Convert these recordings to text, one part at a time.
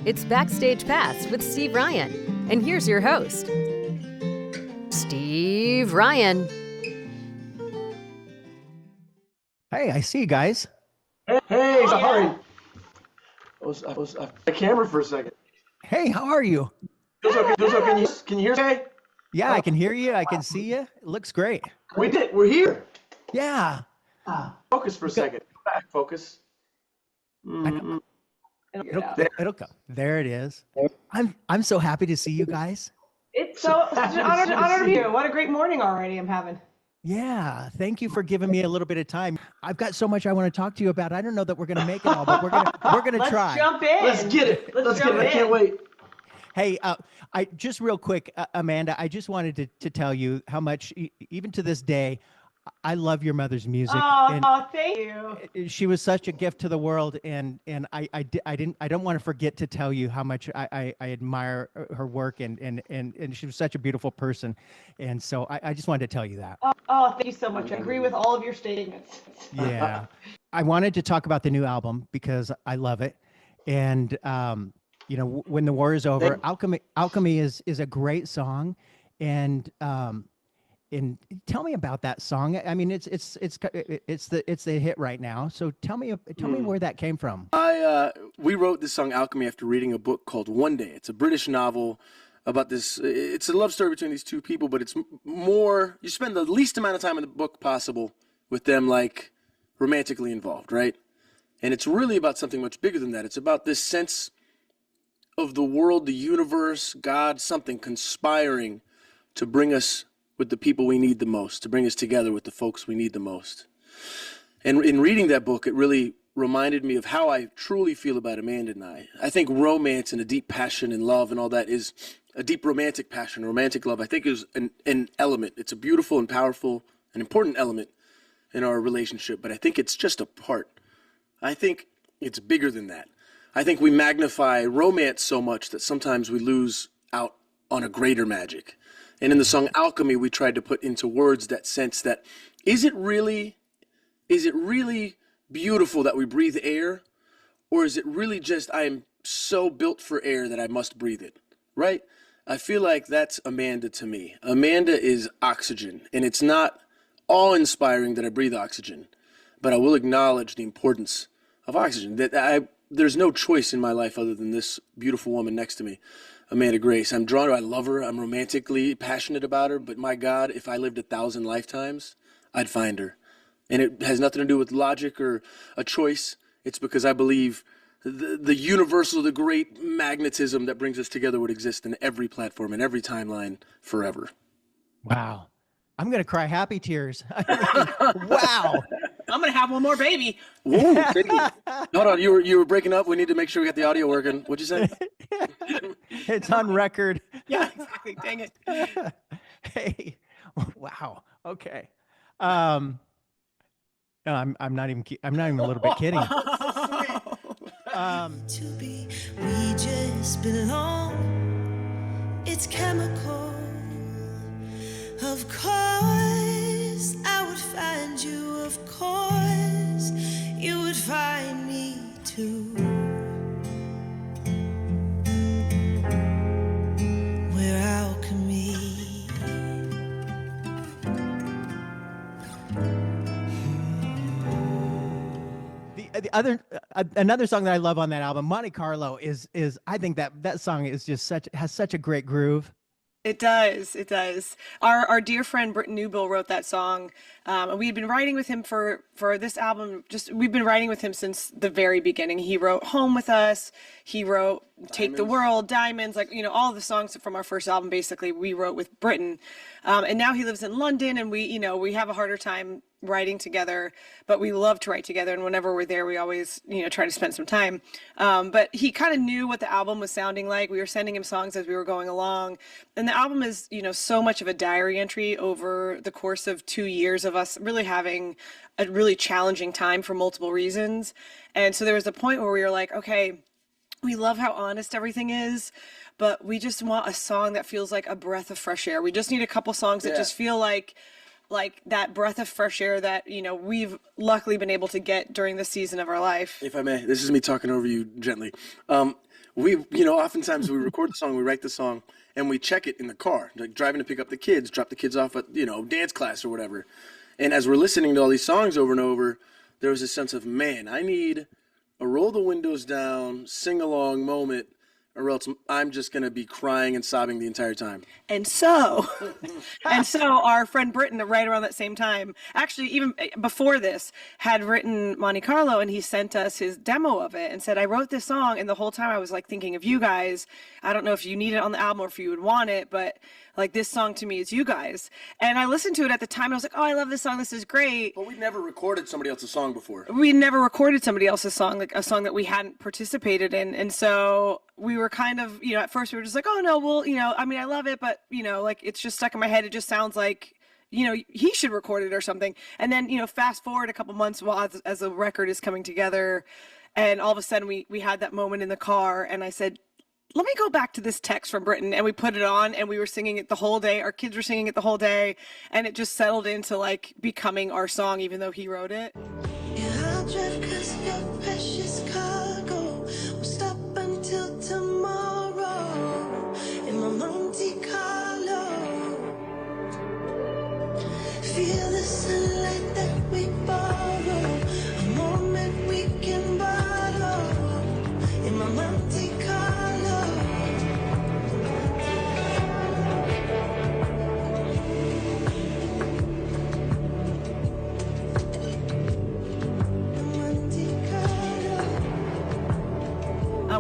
It's Backstage Pass with Steve Ryan. And here's your host, Steve Ryan. Hey, I see you guys. Hey, sorry. I was the camera for a second. Hey, how are you? Feels okay. Can you hear me? Yeah, I can hear you. I can see you. It looks great. We're here. Yeah. Focus for a second. Go back, focus. It'll come. There it is. I'm so happy to see you guys. It's such an honor to be here. What a great morning already I'm having. Yeah, thank you for giving me a little bit of time. I've got so much I want to talk to you about. I don't know that we're going to make it all, but we're going to try. Let's jump in. Let's get it. Let's get it. I can't wait. Hey, I just real quick, Amanda, I just wanted to tell you how much, even to this day, I love your mother's music. Oh, thank you. She was such a gift to the world, and I don't want to forget to tell you how much I admire her work, and she was such a beautiful person, and so I just wanted to tell you that. Oh, thank you so much. I agree with all of your statements. Yeah, I wanted to talk about the new album because I love it, and you know, when the war is over, Alchemy is a great song, and tell me about that song. I mean, it's the hit right now. So tell me where that came from. We wrote this song Alchemy after reading a book called One Day. It's a British novel about this. It's a love story between these two people, but it's more, you spend the least amount of time in the book possible with them, like, romantically involved, right? And it's really about something much bigger than that. It's about this sense of the world, the universe, God, something conspiring to bring us with the people we need the most, to bring us together with the folks we need the most. And in reading that book, it really reminded me of how I truly feel about Amanda and I. I think romance and a deep passion and love and all that is a deep romantic passion, romantic love, I think is an element. It's a beautiful and powerful and important element in our relationship, but I think it's just a part. I think it's bigger than that. I think we magnify romance so much that sometimes we lose out on a greater magic. And in the song Alchemy, we tried to put into words that sense that, is it really beautiful that we breathe air? Or is it really just, I am so built for air that I must breathe it, right? I feel like that's Amanda to me. Amanda is oxygen, and it's not awe-inspiring that I breathe oxygen, but I will acknowledge the importance of oxygen, that there's no choice in my life other than this beautiful woman next to me, Amanda Grace. I'm drawn to her. I love her. I'm romantically passionate about her. But my God, if I lived 1,000 lifetimes, I'd find her. And it has nothing to do with logic or a choice. It's because I believe the universal, the great magnetism that brings us together would exist in every platform, in every timeline, forever. Wow. I'm going to cry happy tears. Wow. I'm going to have one more baby. Ooh, baby. Hold on, you were breaking up. We need to make sure we got the audio working. What'd you say? It's on record. Yeah, exactly. Dang it. Hey, wow. Okay. No, I'm not even a little bit kidding. To be, we just belong. It's chemical. Of course, I would find you. Of course, you would find me too. We're alchemy. Another song that I love on that album, Monte Carlo, is I think that song is just has such a great groove. It does. It does. Our dear friend Britton Newbill wrote that song. And we had been writing with him for this album. We've been writing with him since the very beginning. He wrote Home with Us. He wrote Take the World, Diamonds, like, you know, all of the songs from our first album, basically, we wrote with Britton. And now he lives in London, and we have a harder time writing together, but we love to write together. And whenever we're there, we always, try to spend some time. But he kind of knew what the album was sounding like. We were sending him songs as we were going along. And the album is, so much of a diary entry over the course of 2 years of us really having a really challenging time for multiple reasons. And so there was a point where we were like, okay, we love how honest everything is, but we just want a song that feels like a breath of fresh air. We just need a couple songs that just feel like like that breath of fresh air that, you know, we've luckily been able to get during this season of our life. If I may, this is me talking over you gently. Oftentimes we record the song, we write the song, and we check it in the car, like driving to pick up the kids, drop the kids off at, dance class or whatever. And as we're listening to all these songs over and over, there was a sense of, man, I need a roll the windows down, sing along moment, or else I'm just going to be crying and sobbing the entire time. And so our friend Britton, right around that same time, actually even before this, had written Monte Carlo, and he sent us his demo of it and said, I wrote this song, and the whole time I was like thinking of you guys. I don't know if you need it on the album or if you would want it, but like this song to me is you guys. And I listened to it at the time, and I was like, oh, I love this song. This is great. But we'd never recorded somebody else's song before. We never recorded somebody else's song, like a song that we hadn't participated in. And so we were kind of, at first we were just like, oh no, well, I love it, but like it's just stuck in my head. It just sounds like, he should record it or something. And then, fast forward a couple months as the record is coming together, and all of a sudden we had that moment in the car, and I said, let me go back to this text from Britton, and we put it on, and we were singing it the whole day. Our kids were singing it the whole day, and it just settled into like becoming our song, even though he wrote it. Yeah, I'll drive 'cause your precious cargo will stop until tomorrow in my Monte Carlo. Feel the sunlight that we borrow, a moment we can borrow in my Monte Carlo.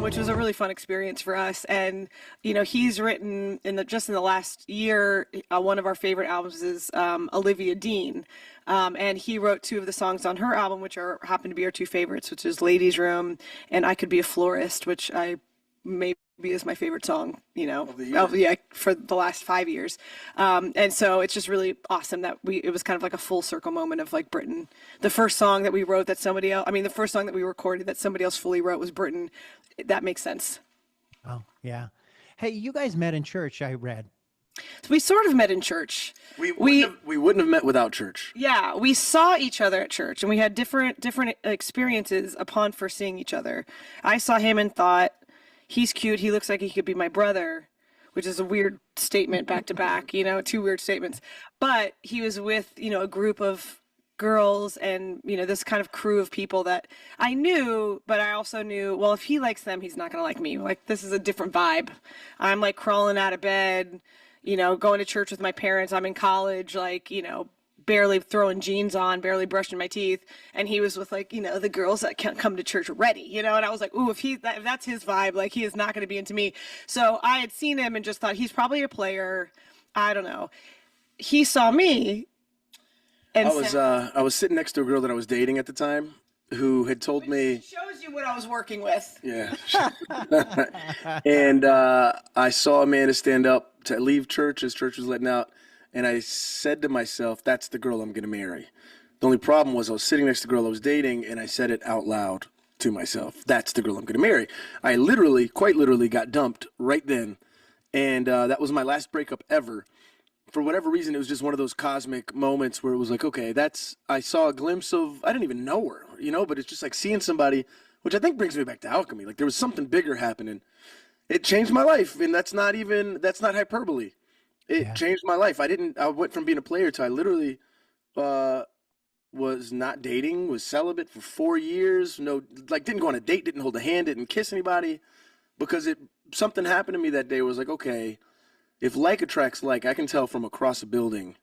Which was a really fun experience for us. And, he's written in the last year, one of our favorite albums is Olivia Dean. And he wrote two of the songs on her album, which happen to be our two favorites, which is Ladies Room and I Could Be a Florist, which maybe is my favorite song, for the last 5 years. And so it's just really awesome that it was kind of like a full circle moment of like Britton. The first song that we wrote that the first song that we recorded that somebody else fully wrote was Britton. That makes sense. Oh, yeah. Hey, you guys met in church, I read. So we sort of met in church. We wouldn't have met without church. Yeah, we saw each other at church, and we had different experiences upon first seeing each other. I saw him and thought, he's cute. He looks like he could be my brother, which is a weird statement back to back, two weird statements. But he was with, a group of girls and, this kind of crew of people that I knew, but I also knew, well, if he likes them, he's not going to like me. Like, this is a different vibe. I'm like crawling out of bed, going to church with my parents. I'm in college, like, barely throwing jeans on, barely brushing my teeth. And he was with like, the girls that can't come to church ready, and I was like, ooh, if that's his vibe, like he is not going to be into me. So I had seen him and just thought he's probably a player. I don't know. He saw me. And I was sitting next to a girl that I was dating at the time who had told me. Shows you what I was working with. Yeah. And I saw Amanda stand up to leave church as church was letting out. And I said to myself, that's the girl I'm going to marry. The only problem was I was sitting next to the girl I was dating, and I said it out loud to myself. That's the girl I'm going to marry. I quite literally got dumped right then. And that was my last breakup ever. For whatever reason, it was just one of those cosmic moments where it was like, okay, I saw a glimpse of, I didn't even know her, but it's just like seeing somebody, which I think brings me back to Alchemy. Like there was something bigger happening. It changed my life. And that's not hyperbole. It changed my life. I went from being a player to I literally was not dating, was celibate for 4 years. Didn't go on a date, didn't hold a hand, didn't kiss anybody because something happened to me that day. Was like, okay, if like attracts like, I can tell from across a building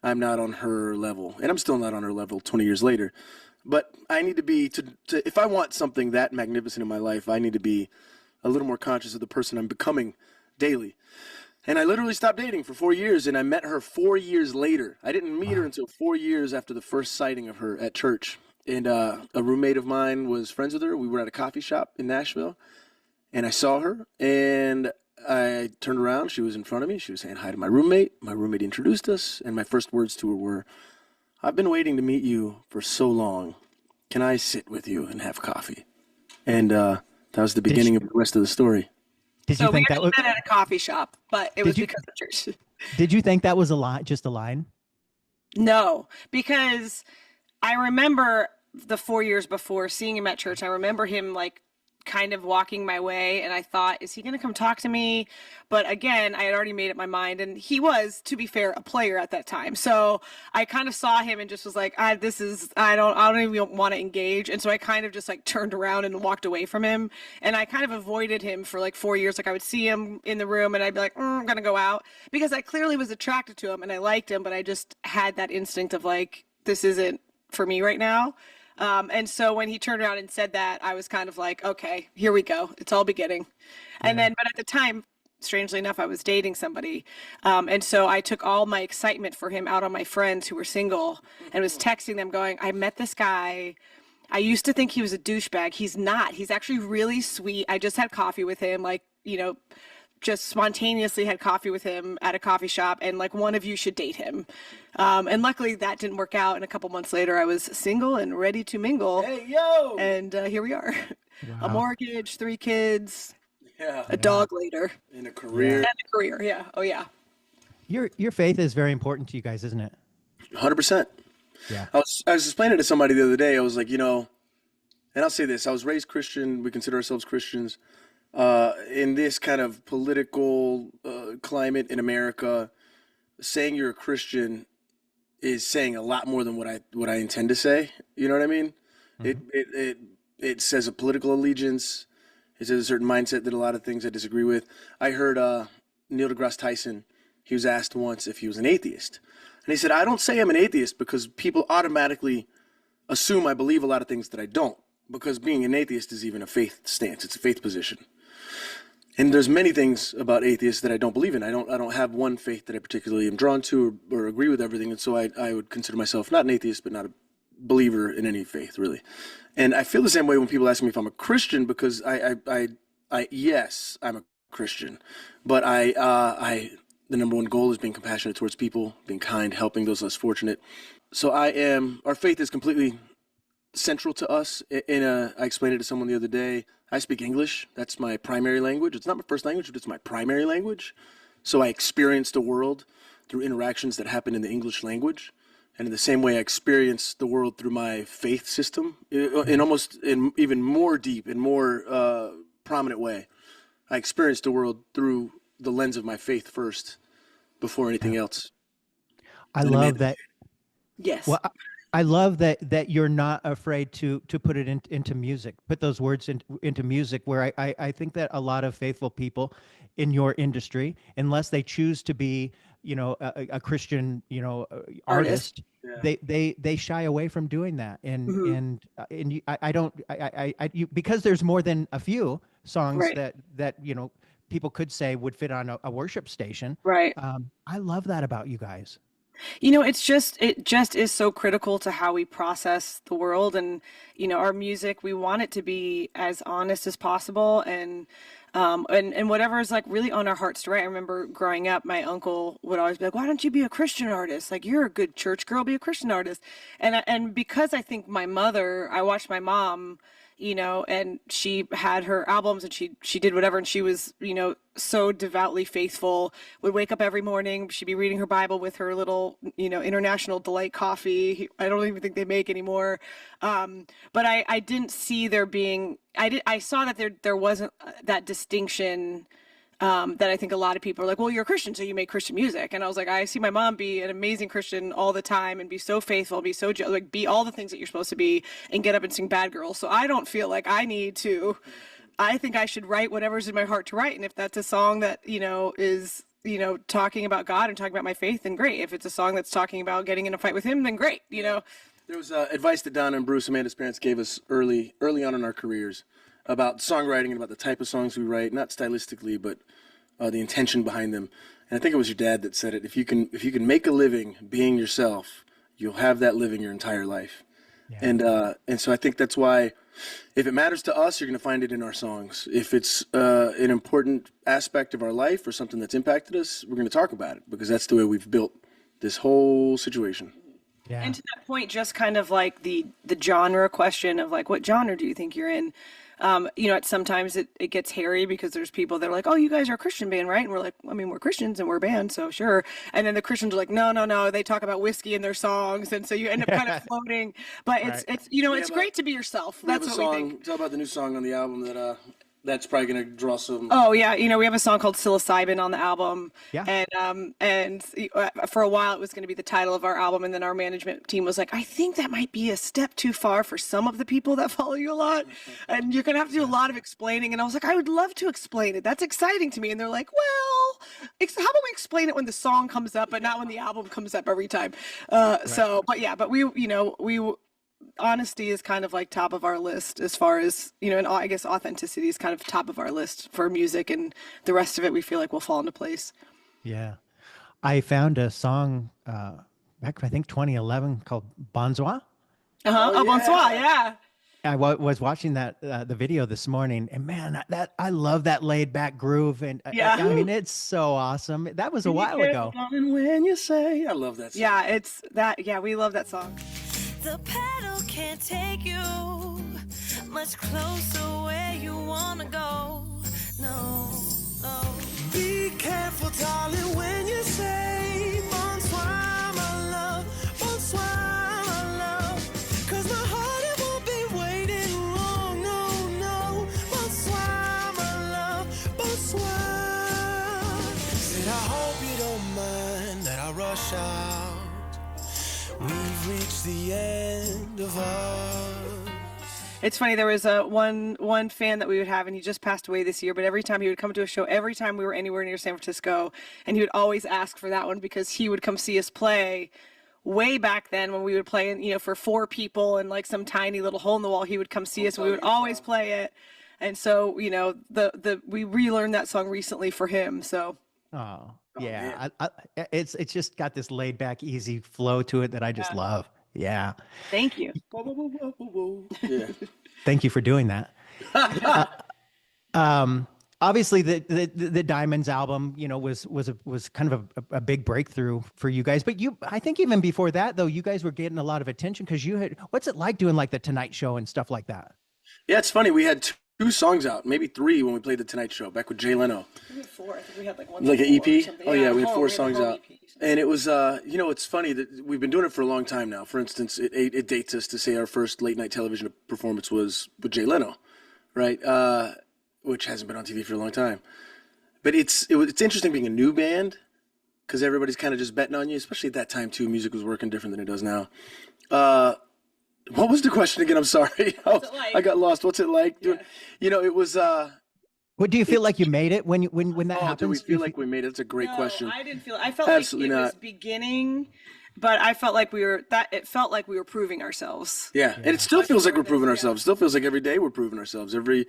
I'm not on her level. And I'm still not on her level 20 years later. But I need to be, if I want something that magnificent in my life, I need to be a little more conscious of the person I'm becoming daily. And I literally stopped dating for 4 years, and I met her 4 years later. I didn't meet her until 4 years after the first sighting of her at church. And a roommate of mine was friends with her. We were at a coffee shop in Nashville, and I saw her, and I turned around. She was in front of me. She was saying hi to my roommate. My roommate introduced us, and my first words to her were, I've been waiting to meet you for so long. Can I sit with you and have coffee? And that was the beginning of the rest of the story. Did you think that was met at a coffee shop, but it was because of church. Did you think that was a line, just a line? No, because I remember the 4 years before seeing him at church. I remember him like kind of walking my way, and I thought, is he going to come talk to me? But again, I had already made up my mind, and he was, to be fair, a player at that time. So I kind of saw him and just was like, I don't even want to engage. And so I kind of just like turned around and walked away from him. And I kind of avoided him for like 4 years. Like I would see him in the room and I'd be like, I'm going to go out, because I clearly was attracted to him and I liked him, but I just had that instinct of like, this isn't for me right now. And so when he turned around and said that, I was kind of like, okay, here we go. It's all beginning. And then, but at the time, strangely enough, I was dating somebody. And so I took all my excitement for him out on my friends who were single and was texting them going, I met this guy. I used to think he was a douchebag. He's not. He's actually really sweet. I just had coffee with him, like, just spontaneously had coffee with him at a coffee shop, and like, one of you should date him. And luckily that didn't work out. And a couple months later I was single and ready to mingle. Hey, yo! And here we are. Wow. A mortgage, 3 kids, Yeah. a dog later. In a career. And a career, yeah. Oh yeah. Your faith is very important to you guys, isn't it? 100%. Yeah. I was explaining to somebody the other day, I was like, and I'll say this, I was raised Christian. We consider ourselves Christians. In this kind of political climate in America, saying you're a Christian is saying a lot more than what I intend to say. You know what I mean? Mm-hmm. It says a political allegiance. It says a certain mindset that a lot of things I disagree with. I heard Neil deGrasse Tyson. He was asked once if he was an atheist, and he said, "I don't say I'm an atheist because people automatically assume I believe a lot of things that I don't. Because being an atheist is even a faith stance. It's a faith position." And there's many things about atheists that I don't believe in. I don't have one faith that I particularly am drawn to or agree with everything. And so I would consider myself not an atheist, but not a believer in any faith, really. And I feel the same way when people ask me if I'm a Christian, because yes, I'm a Christian, but the number one goal is being compassionate towards people, being kind, helping those less fortunate. So our faith is completely central to us. I explained it to someone the other day. I speak English. That's my primary language. It's not my first language, but it's my primary language. So I experience the world through interactions that happen in the English language. And in the same way, I experience the world through my faith system in even more deep and more prominent way. I experience the world through the lens of my faith first before anything else. I love that. Yes. Well, I love that you're not afraid to put it into music, put those words into music, where I think that a lot of faithful people in your industry, unless they choose to be, a Christian, artist, they shy away from doing that. And because there's more than a few songs that people could say would fit on a worship station. Right. I love that about you guys. It just is so critical to how we process the world, and our music, we want it to be as honest as possible, and whatever is like really on our hearts to write. I remember growing up, my uncle would always be like, "Why don't you be a Christian artist? Like, you're a good church girl, be a Christian artist." And because I think I watched my mom, and she had her albums and she did whatever, and she was, so devoutly faithful, would wake up every morning, she'd be reading her Bible with her little, International Delight coffee. I don't even think they make anymore. But I didn't see there being, I saw that there wasn't that distinction that I think a lot of people are like, well, you're a Christian, so you make Christian music. And I was like, I see my mom be an amazing Christian all the time and be so faithful, be so be all the things that you're supposed to be, and get up and sing Bad Girl. So I don't feel like I need to. I think I should write whatever's in my heart to write. And if that's a song that, is, talking about God and talking about my faith, then great. If it's a song that's talking about getting in a fight with him, then great, There was advice that Don and Bruce, Amanda's parents, gave us early on in our careers about songwriting and about the type of songs we write, not stylistically, but the intention behind them. And I think it was your dad that said it. If you can make a living being yourself, you'll have that living your entire life. Yeah. And so I think that's why, if it matters to us, you're going to find it in our songs. If it's an important aspect of our life or something that's impacted us, we're going to talk about it, because that's the way we've built this whole situation. Yeah. And to that point, just kind of like the genre question of like, what genre do you think you're in? Sometimes it gets hairy because there's people that are like, oh, you guys are a Christian band, right? And we're like, I mean, we're Christians and we're a band, so sure. And then the Christians are like, no, no, no. They talk about whiskey in their songs, and so you end up kind of floating. But it's great to be yourself. That's what we think. Tell about the new song on the album that's probably going to draw some. Oh yeah, we have a song called Psilocybin on the album. Yeah. And for a while it was going to be the title of our album, and then our management team was like, I think that might be a step too far for some of the people that follow you a lot, and you're going to have to do a lot of explaining. And I was like, I would love to explain it. That's exciting to me. And they're like, well, how about we explain it when the song comes up, but not when the album comes up every time. But we honesty is kind of like top of our list as far as, and I guess authenticity is kind of top of our list for music, and the rest of it we feel like will fall into place. Yeah. I found a song back, I think 2011, called Bonsoir. Bonsoir, yeah. I was watching that the video this morning, and man, I love that laid back groove, and I mean, it's so awesome. That was a while ago. When you say, I love that song. Yeah, it's that. Yeah, we love that song. The pedal can't take you much closer where you wanna go. No, no. Be careful, darling, when you say bonsoir, my love, bonsoir, my love. 'Cause my heart, it won't be waiting long, no, no. Bonsoir, my love, bonsoir. Said, I hope you don't mind that I rush out. We've reached the end of us. It's funny, there was one fan that we would have, and he just passed away this year, but every time he would come to a show, every time we were anywhere near San Francisco, and he would always ask for that one because he would come see us play way back then when we would play, for 4 people and like some tiny little hole in the wall. He would come see us, and we would always play it. And so, we relearned that song recently for him. So. Oh yeah, it's just got this laid back, easy flow to it that I just love. Yeah. Thank you. Yeah. Thank you for doing that. Obviously, the Diamonds album, was kind of a big breakthrough for you guys. But I think even before that, though, you guys were getting a lot of attention because what's it like doing like the Tonight Show and stuff like that? Yeah, it's funny. We had 2 songs out, maybe 3 when we played the Tonight Show back with Jay Leno. We had 4. I think we had like one. Like an EP? Or Oh yeah, we had 4 we had songs a whole out. EP. And it was, it's funny that we've been doing it for a long time now. For instance, it dates us to say our first late night television performance was with Jay Leno, right? Which hasn't been on TV for a long time. But it's interesting being a new band because everybody's kind of just betting on you, especially at that time too. Music was working different than it does now. What was the question again? I'm sorry. What's it like? I got lost. What's it like? Yeah. It was. What do you feel like you made it when that happens? Do we feel like we made it? That's a great No, question. I didn't feel. I felt Absolutely like it not. was beginning, but I felt like it felt like we were proving ourselves. Yeah, and it still feels like we're proving ourselves. Still feels like every day we're proving ourselves. Every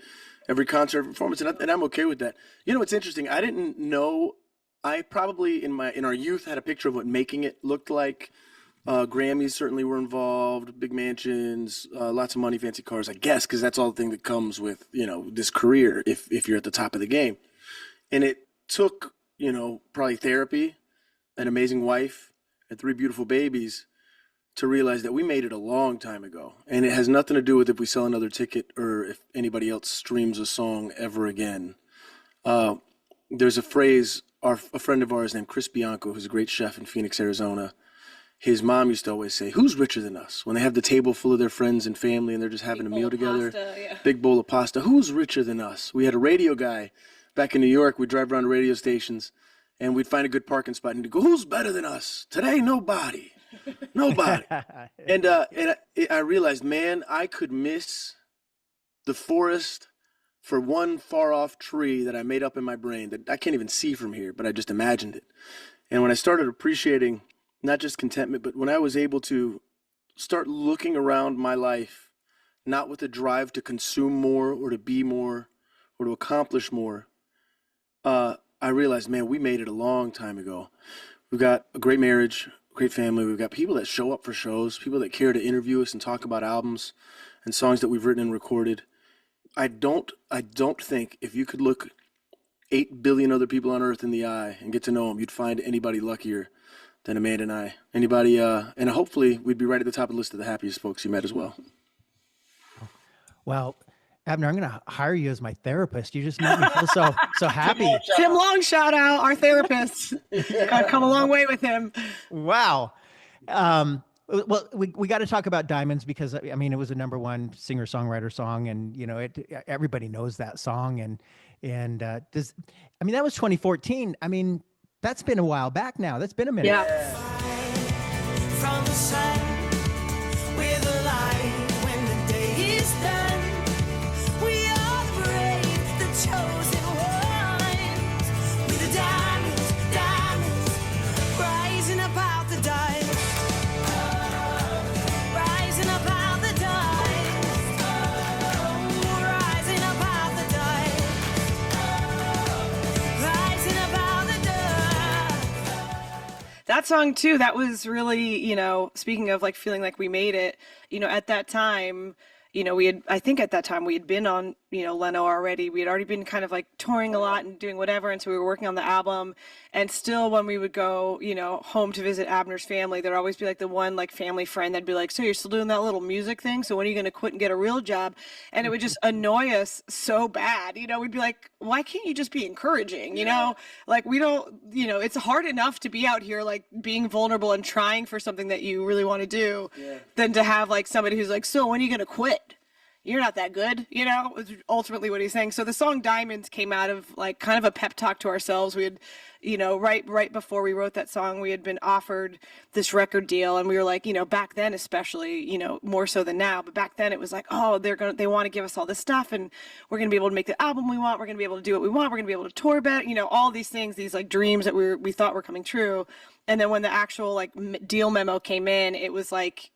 concert performance, and I'm okay with that. It's interesting. I didn't know. I probably in our youth had a picture of what making it looked like. Grammys certainly were involved, big mansions, lots of money, fancy cars, I guess, because that's all the thing that comes with, this career if you're at the top of the game. And it took, probably therapy, an amazing wife, and 3 beautiful babies to realize that we made it a long time ago. And it has nothing to do with if we sell another ticket or if anybody else streams a song ever again. There's a phrase, a friend of ours named Chris Bianco, who's a great chef in Phoenix, Arizona, his mom used to always say, who's richer than us? When they have the table full of their friends and family and they're just having a meal together, big bowl of pasta, who's richer than us? We had a radio guy back in New York. We'd drive around radio stations and we'd find a good parking spot and he'd go, who's better than us? Today, nobody. Nobody. And I realized, man, I could miss the forest for one far off tree that I made up in my brain that I can't even see from here, but I just imagined it. And when I started appreciating not just contentment, but when I was able to start looking around my life, not with a drive to consume more or to be more or to accomplish more, I realized, man, we made it a long time ago. We've got a great marriage, great family. We've got people that show up for shows, people that care to interview us and talk about albums and songs that we've written and recorded. I don't think if you could look 8 billion other people on earth in the eye and get to know them, you'd find anybody luckier than Amanda and I. Anybody, and hopefully we'd be right at the top of the list of the happiest folks you met as well. Well, Abner, I'm going to hire you as my therapist. You just make me feel so happy. Tim Long, shout out, our therapist. I've come a long way with him. Wow. Well, we got to talk about Diamonds because I mean it was a #1 singer-songwriter song, and you know everybody knows that song, and that was 2014. I mean that's been a while back now. That's been a minute. Yeah. From the sun with a light when the day is done. We are brave, the chosen ones. With the diamonds, rising up out the diamonds. Rising up out the diamonds. Rising up out the diamonds. Rising up out the diamonds. That song too, that was really, you know, speaking of like feeling like we made it, you know, at that time, you know, I think at that time we had been on, you know, Leno already. We had already been kind of like touring a lot and doing whatever. And so we were working on the album. And still when we would go, you know, home to visit Abner's family, there'd always be like the one like family friend that'd be like, so you're still doing that little music thing? So when are you going to quit and get a real job? And it would just annoy us so bad. You know, we'd be like, why can't you just be encouraging? You know, like we don't, you know, it's hard enough to be out here like being vulnerable and trying for something that you really want to do than to have like somebody who's like, so when are you going to quit? You're not that good, you know, is ultimately what he's saying. So the song Diamonds came out of like kind of a pep talk to ourselves. We had, you know, right before we wrote that song, we had been offered this record deal, and we were like, you know, back then especially, you know, more so than now, but back then it was like, oh, they want to give us all this stuff, and we're going to be able to make the album we want, we're going to be able to do what we want, we're going to be able to tour better, you know, all these things, these like dreams that we thought were coming true. And then when the actual like deal memo came in, it was like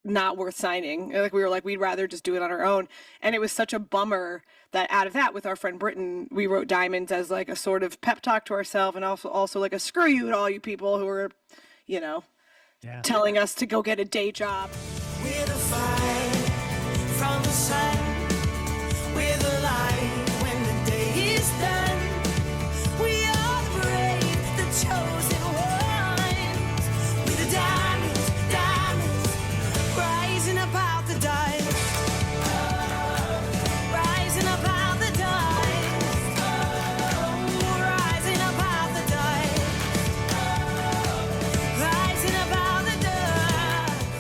not worth signing. Like we were like, we'd rather just do it on our own. And it was such a bummer that out of that, with our friend Britton, we wrote Diamonds as like a sort of pep talk to ourselves, and also like a screw you to all you people who are, you know, telling us to go get a day job. With a fight from the sun, with a light when the day is done. We are brave, the chosen ones. With the diamonds, rising up out the diamonds. Rising up out the diamonds. Rising up out the diamonds. Rising up out the diamonds.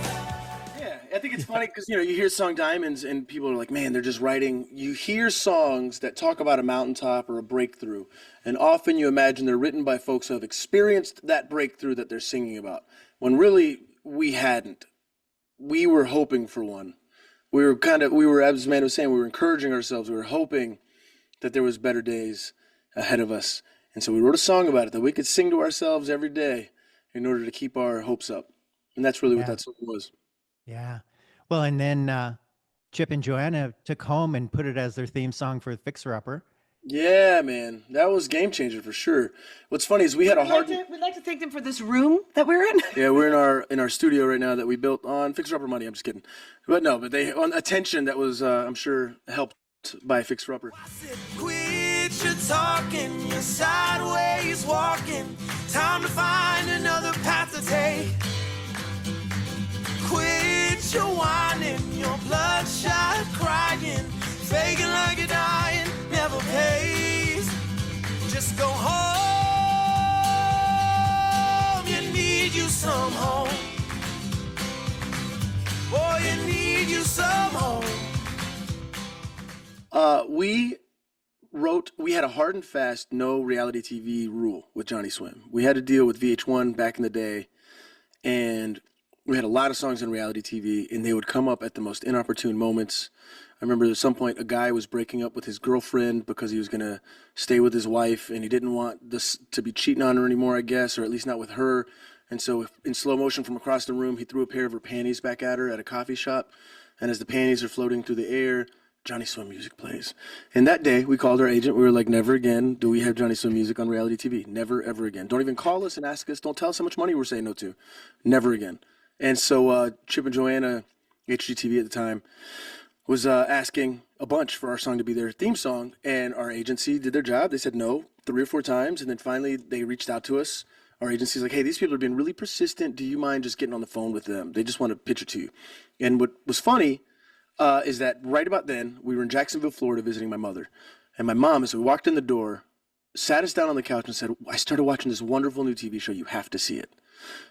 Yeah, I think it's funny because, you know, you hear the song Diamonds and people are like, man, they're just writing. You hear songs that talk about a mountaintop or a breakthrough, and often you imagine they're written by folks who have experienced that breakthrough that they're singing about, when really we hadn't. We were hoping for one. We were, as Amanda was saying, we were encouraging ourselves. We were hoping that there was better days ahead of us. And so we wrote a song about it that we could sing to ourselves every day in order to keep our hopes up. And that's really what that song was. Yeah. Well, and then Chip and Joanna took home and put it as their theme song for Fixer Upper. Yeah, man, that was game changer for sure. What's funny is we had a hard. We'd like to thank them for this room that we're in. Yeah, we're in our studio right now that we built on Fixer Upper money. I'm just kidding, but they on attention that was I'm sure helped by Fixer Upper. Quit your talking, you're sideways walking. Time to find another path to take. Quit your whining, your bloodshot crying, faking like you're dying never pays. Just go home. You need you some home. Boy, you need you some home. We had a hard and fast no reality TV rule with JohnnySwim. We had to deal with VH1 back in the day, and we had a lot of songs on reality TV, and they would come up at the most inopportune moments. I remember at some point a guy was breaking up with his girlfriend because he was going to stay with his wife, and he didn't want this to be cheating on her anymore, I guess, or at least not with her. And so in slow motion from across the room, he threw a pair of her panties back at her at a coffee shop. And as the panties are floating through the air, JohnnySwim music plays. And that day, we called our agent. We were like, never again do we have JohnnySwim music on reality TV. Never, ever again. Don't even call us and ask us. Don't tell us how much money we're saying no to. Never again. And so Chip and Joanna, HGTV at the time, was asking a bunch for our song to be their theme song. And our agency did their job. They said no 3 or 4 times. And then finally, they reached out to us. our agency's like, hey, these people are being really persistent. Do you mind just getting on the phone with them? They just want to pitch it to you. And what was funny is that right about then, we were in Jacksonville, Florida, visiting my mother. And my mom, as we walked in the door, sat us down on the couch and said, I started watching this wonderful new TV show. You have to see it.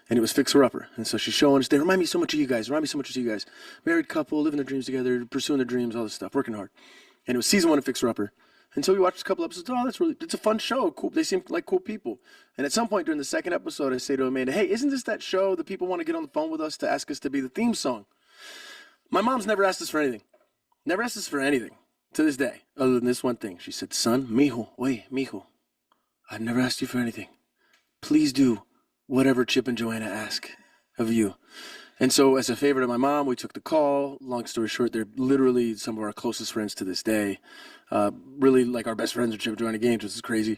And it was Fixer Upper. And so she's showing us, they remind me so much of you guys. Married couple, living their dreams together, pursuing their dreams, all this stuff, working hard. And it was season 1 of Fixer Upper. And so we watched a couple episodes. Oh, it's a fun show. Cool. They seem like cool people. And at some point during the second episode, I say to Amanda, hey, isn't this that show that people want to get on the phone with us to ask us to be the theme song? My mom's never asked us for anything. Never asked us for anything to this day, other than this one thing. She said, son, mijo, I've never asked you for anything. Please do whatever Chip and Joanna ask of you. And so as a favor to my mom, we took the call. Long story short, they're literally some of our closest friends to this day. Really like our best friends are Chip and Joanna Gaines, which is crazy.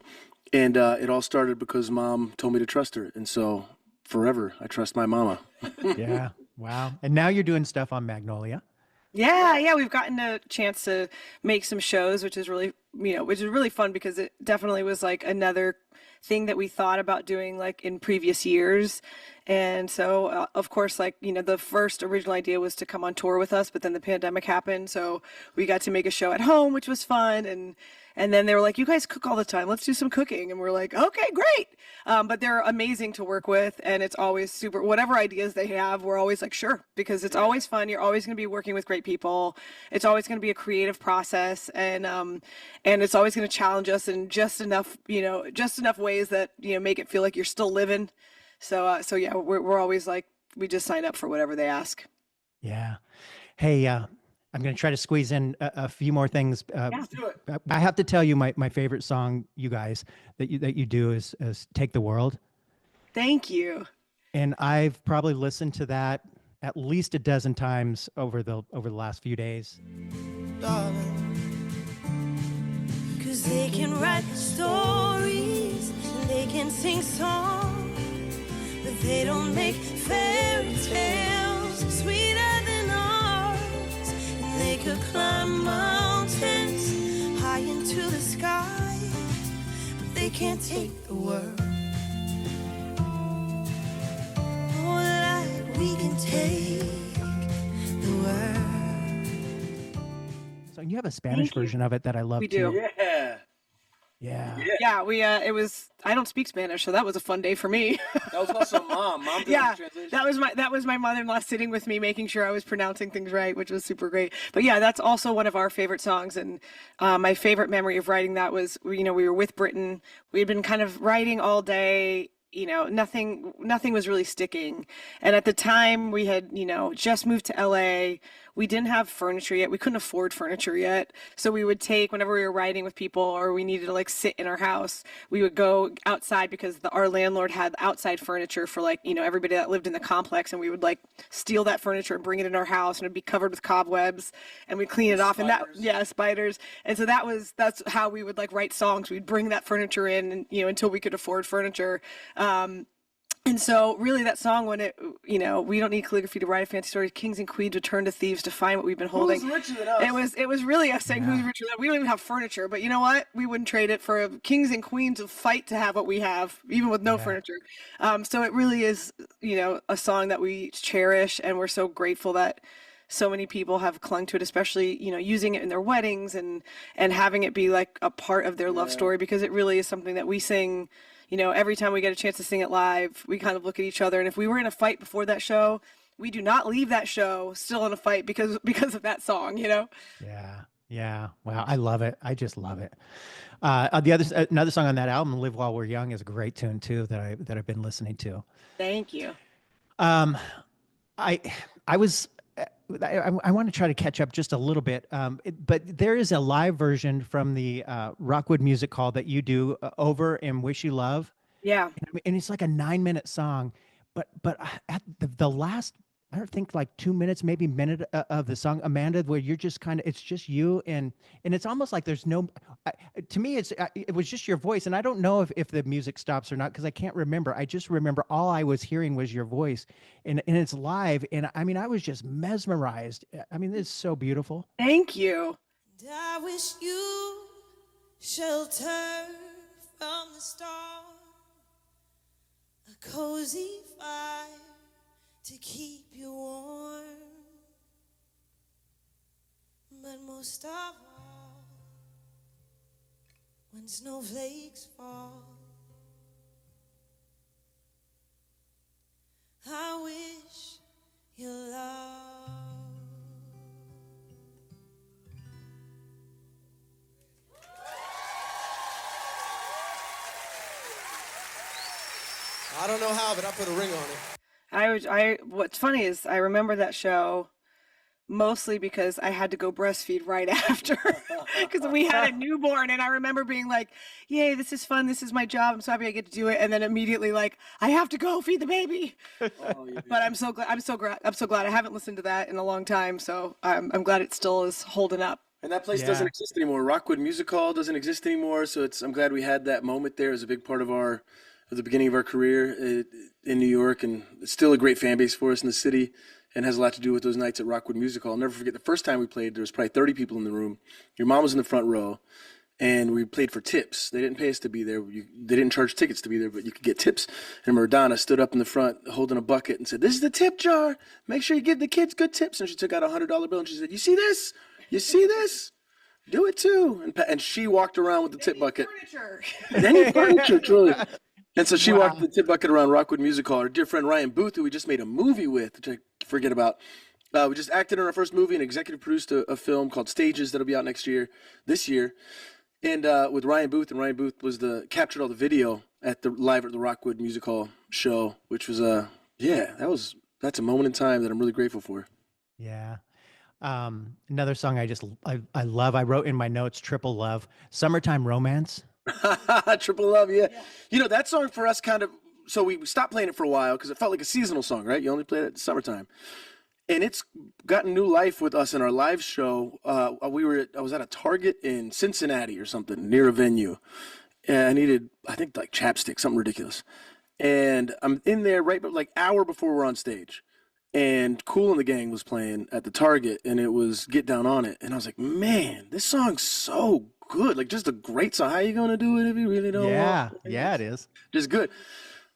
And it all started because mom told me to trust her. And so forever, I trust my mama. Yeah. Wow. And now you're doing stuff on Magnolia. Yeah, we've gotten a chance to make some shows, which is really, which is really fun because it definitely was like another thing that we thought about doing like in previous years. And so, of course, like, the first original idea was to come on tour with us, but then the pandemic happened. So we got to make a show at home, which was fun. And then they were like, you guys cook all the time. Let's do some cooking. And we're like, okay, great. But they're amazing to work with. And it's always super, whatever ideas they have, we're always like, sure, because it's always fun. You're always going to be working with great people. It's always going to be a creative process. And it's always going to challenge us in just enough ways that, make it feel like you're still living. So yeah, we're always like, we just sign up for whatever they ask. Yeah. Hey, I'm going to try to squeeze in a few more things. Let's do it. I have to tell you, my favorite song, you guys, that you do is "Take the World." Thank you. And I've probably listened to that at least a dozen times over the last few days. Cause they can write stories and they can sing songs, but they don't make fairy tales sweeter than ours. And they could climb mountains high into the sky, but they can't take the world. Oh, like we can take the world. So you have a Spanish version of it that I love We too. do. Yeah. Yeah, it was, I don't speak Spanish, so that was a fun day for me. That was also mom. Mom did Yeah, the translation. that was my mother-in-law sitting with me, making sure I was pronouncing things right, which was super great. But yeah, that's also one of our favorite songs. And my favorite memory of writing that was, we were with Britain. We had been kind of writing all day. Nothing was really sticking. And at the time we had, just moved to LA. We didn't have furniture yet. We couldn't afford furniture yet. So we would take, whenever we were writing with people or we needed to like sit in our house, we would go outside because our landlord had outside furniture for like, everybody that lived in the complex. And we would like steal that furniture and bring it in our house, and it'd be covered with cobwebs, and we'd clean it off. And spiders. And so that's how we would like write songs. We'd bring that furniture in and, until we could afford furniture. And so really that song, when it, we don't need calligraphy to write a fancy story, kings and queens return to thieves to find what we've been holding. Who's richer than us? It was really us saying who's richer than us. We don't even have furniture, but you know what? We wouldn't trade it for kings and queens to fight to have what we have, even with no furniture. So it really is, a song that we cherish, and we're so grateful that so many people have clung to it, especially, using it in their weddings and having it be like a part of their love story, because it really is something that we sing. Every time we get a chance to sing it live, we kind of look at each other. And if we were in a fight before that show, we do not leave that show still in a fight because of that song, Yeah. Yeah. Wow. I love it. I just love it. Another song on that album, "Live While We're Young," is a great tune too that I've been listening to. Thank you. I want to try to catch up just a little bit, but there is a live version from the Rockwood Music Hall that you do over in "Wish You Love." Yeah. And it's like a 9-minute song, but at the last, I don't think like 2 minutes, maybe minute of the song, Amanda, where you're just it's just you, and it's almost like there's no, to me, it was just your voice. And I don't know if the music stops or not, because I can't remember. I just remember all I was hearing was your voice, and it's live. And I mean, I was just mesmerized. I mean, it's so beautiful. Thank you. And I wish you shelter from the storm, a cozy fire to keep you warm. But most of all, when snowflakes fall, I wish you love. I don't know how, but I put a ring on it. What's funny is I remember that show mostly because I had to go breastfeed right after because we had a newborn, and I remember being like, yay, this is fun, this is my job, I'm so happy I get to do it, and then immediately like, I have to go feed the baby. Oh, yeah. But I'm so glad I haven't listened to that in a long time, so I'm glad it still is holding up. And that place doesn't exist anymore. Rockwood Music Hall doesn't exist anymore, so I'm glad we had that moment there as a big part of the beginning of our career in New York, and it's still a great fan base for us in the city, and has a lot to do with those nights at Rockwood Music Hall. I'll never forget the first time we played, there was probably 30 people in the room. Your mom was in the front row, and we played for tips. They didn't pay us to be there. They didn't charge tickets to be there, but you could get tips. And Madonna stood up in the front holding a bucket and said, "This is the tip jar. Make sure you give the kids good tips." And she took out a $100 bill and she said, "You see this? You see this? Do it too." And she walked around with the tip bucket. Furniture. Then you furniture, truly. And so she walked the tip bucket around Rockwood Music Hall. Our dear friend Ryan Booth, who we just made a movie with, which I forget about. We just acted in our first movie and executive produced a film called Stages that'll be out this year. And with Ryan Booth, and Ryan Booth was captured all the video live at the Rockwood Music Hall show, which was that's a moment in time that I'm really grateful for. Yeah. Another song I love. I wrote in my notes, Triple Love, Summertime Romance. Triple Love, yeah. You know, that song for us so we stopped playing it for a while because it felt like a seasonal song, right? You only play it at summertime. And it's gotten new life with us in our live show. I was at a Target in Cincinnati or something, near a venue. And I needed, I think, like chapstick, something ridiculous. And I'm in there like hour before we're on stage. And Kool and the Gang was playing at the Target, and it was Get Down on It. And I was like, man, this song's so good. Like, just a great song. How you going to do it if you really don't want it? Yeah, it is. Just good.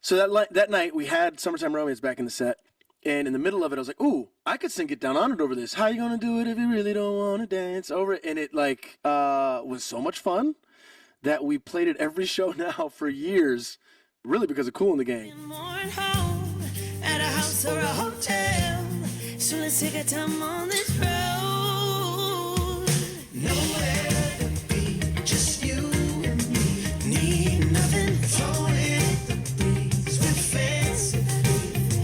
So that night, we had Summertime Romance back in the set. And in the middle of it, I was like, ooh, I could sing Get Down on It over this. How you going to do it if you really don't want to dance over it? And it, was so much fun that we played it every show now for years, really because of Kool and the Gang. At a house or a hotel, so let's take our time on this road. Nowhere to be, just you and me. Need nothing, flowing the breeze with fancy.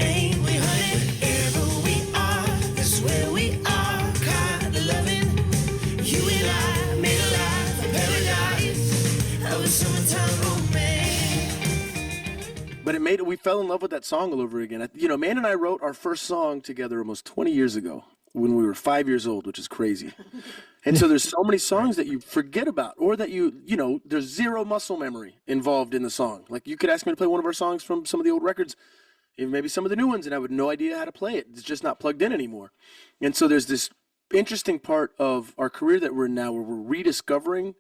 Ain't we, honey? Wherever we are, that's where we are. Kind of loving, you and I made a life a paradise of a summertime romance. But we fell in love with that song all over again. You know, Man and I wrote our first song together almost 20 years ago when we were 5 years old, which is crazy. And so there's so many songs that you forget about, or that there's zero muscle memory involved in the song. Like, you could ask me to play one of our songs from some of the old records, even maybe some of the new ones, and I would have no idea how to play it. It's just not plugged in anymore. And so there's this interesting part of our career that we're in now where we're rediscovering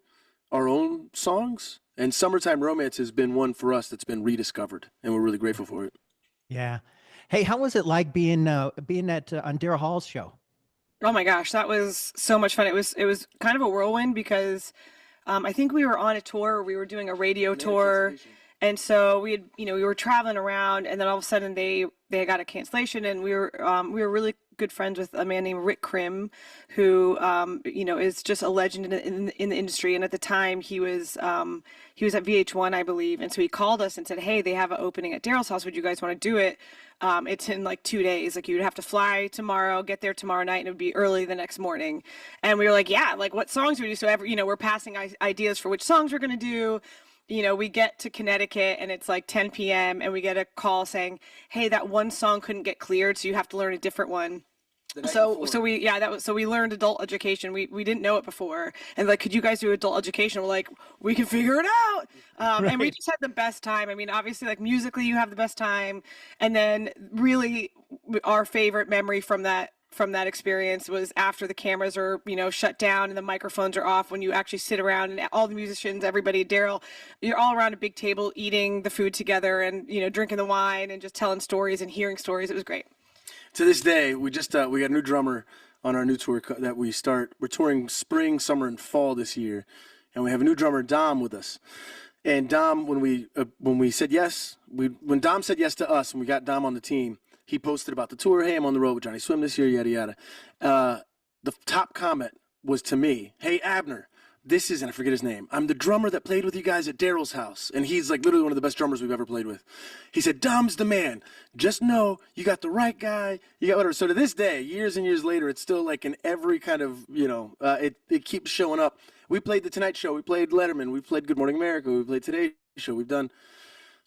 our own songs. And Summertime Romance has been one for us that's been rediscovered, and we're really grateful for it. Yeah. Hey, how was it like being on Daryl Hall's show? Oh my gosh, that was so much fun. It was kind of a whirlwind because I think we were on a tour. We were doing a radio tour, and so we were traveling around, and then all of a sudden they got a cancellation, and we were really good friends with a man named Rick Krim, who is just a legend in the industry. And at the time, he was at VH1, I believe, and so he called us and said, "Hey, they have an opening at Daryl's house. Would you guys want to do it? It's in like 2 days. Like, you'd have to fly tomorrow, get there tomorrow night, and it would be early the next morning." And we were like, "Yeah, like what songs do we do?" So we're passing ideas for which songs we're gonna do. We get to Connecticut and it's like 10 p.m. and we get a call saying, "Hey, that one song couldn't get cleared, so you have to learn a different one." So we learned adult education. We didn't know it before, and like, "Could you guys do adult education?" We're like, "We can figure it out." Right. And we just had the best time. I mean, obviously, like, musically, you have the best time, and then really our favorite memory from that from that experience was after the cameras are, shut down and the microphones are off, when you actually sit around and all the musicians, everybody, Daryl, you're all around a big table eating the food together and, drinking the wine and just telling stories and hearing stories. It was great. To this day, we got a new drummer on our new tour that we start. We're touring spring, summer, and fall this year. And we have a new drummer, Dom, with us. And Dom, when we said yes, when Dom said yes to us and we got Dom on the team, he posted about the tour. Hey, I'm on the road with JohnnySwim this year, yada, yada. The top comment was to me, hey, Abner, and I forget his name, I'm the drummer that played with you guys at Daryl's house. And he's like literally one of the best drummers we've ever played with. He said, Dom's the man. Just know you got the right guy. You got whatever. So to this day, years and years later, it's still like in every kind of, it keeps showing up. We played The Tonight Show. We played Letterman. We played Good Morning America. We played Today Show. We've done,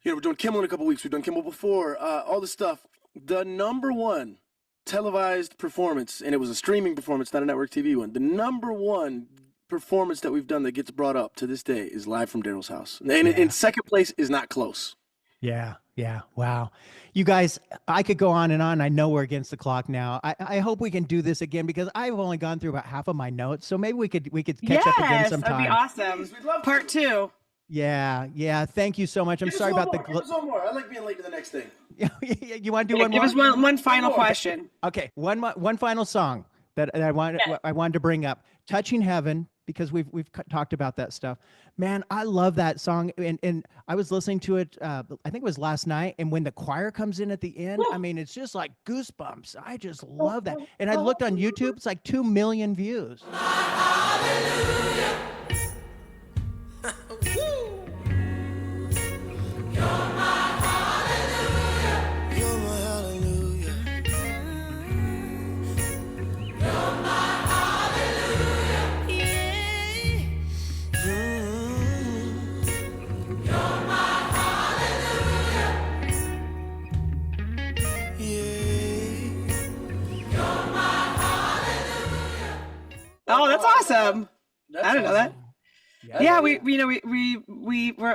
we're doing Kimmel in a couple weeks. We've done Kimmel before, all this stuff. The number one televised performance, and it was a streaming performance, not a network TV one. The number one performance that we've done that gets brought up to this day is live from Daryl's house. And in second place is not close. Yeah. Wow. You guys, I could go on and on. I know we're against the clock now. I hope we can do this again because I've only gone through about half of my notes. So maybe we could catch up again sometime. That'd be awesome. Part 2. Yeah. Thank you so much. I'm sorry about the. Give us one more. I like being late to the next thing. You want to do one more? Give us one final question. Okay, one final song that I wanted to bring up, "Touching Heaven," because we've talked about that stuff. Man, I love that song, and I was listening to it. I think it was last night, and when the choir comes in at the end, I mean, it's just like goosebumps. I just love that. And I looked on YouTube; it's like 2 million views. Hallelujah. Oh, that's awesome. I don't know that. Yeah, we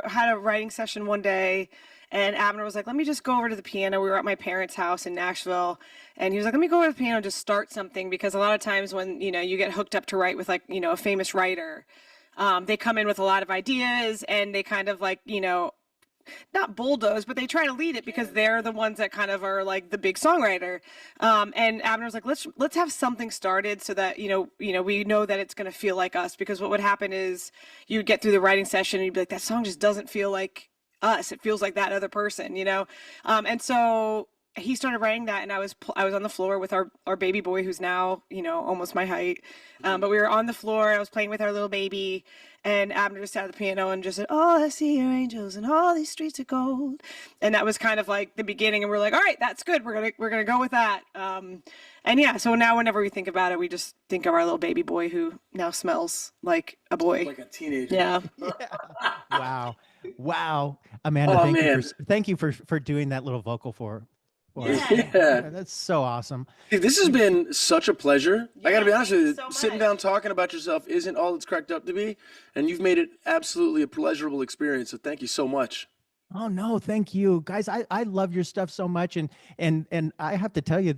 had a writing session one day, and Abner was like, let me just go over to the piano. We were at my parents' house in Nashville, and he was like, let me go over to the piano and just start something, because a lot of times when, you get hooked up to write with like, a famous writer, they come in with a lot of ideas and they kind of like, not bulldoze, but they try to lead it because they're the ones that kind of are like the big songwriter. And Abner was like, let's have something started so that, we know that it's going to feel like us, because what would happen is you'd get through the writing session and you'd be like, that song just doesn't feel like us. It feels like that other person, And so he started writing that, and I was on the floor with our baby boy, who's now, almost my height. But we were on the floor, I was playing with our little baby, and Abner just sat at the piano and just said, oh, I see your angels and all these streets of gold. And that was kind of like the beginning, and we're like, all right, that's good. We're gonna go with that. And yeah, so now whenever we think about it, we just think of our little baby boy who now smells like a boy. Like a teenager. Yeah. Wow. Amanda, thank you for doing that little vocal for. Yeah, that's so awesome. Hey, this has been such a pleasure. I got to be honest with you, sitting down talking about yourself isn't all it's cracked up to be, and you've made it absolutely a pleasurable experience. So thank you so much. Oh no, thank you, guys. I love your stuff so much, and I have to tell you,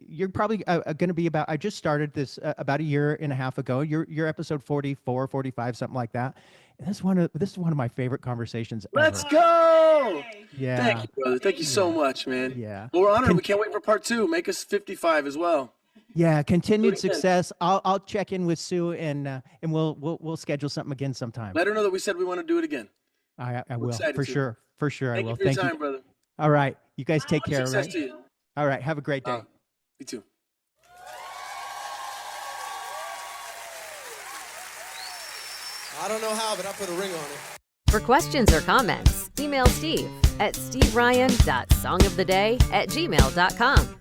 you're probably going to be about. I just started this about a year and a half ago. You're episode 44, 45, something like that. And this is one of my favorite conversations Let's ever. go! Yeah. Thank you, brother. Thank you so much, man. Yeah. Well, we're honored. We can't wait for part 2. Make us 55 as well. Yeah, continued success. I'll check in with Sue and we'll schedule something again sometime. Let her know that we said we want to do it again. I will for sure. For sure, I will. Thank you for your time, brother. All right, you guys take care. Success Right? to you. All right, have a great day. You too. I don't know how, but I put a ring on it. For questions or comments, email Steve at steveryan.songoftheday@gmail.com.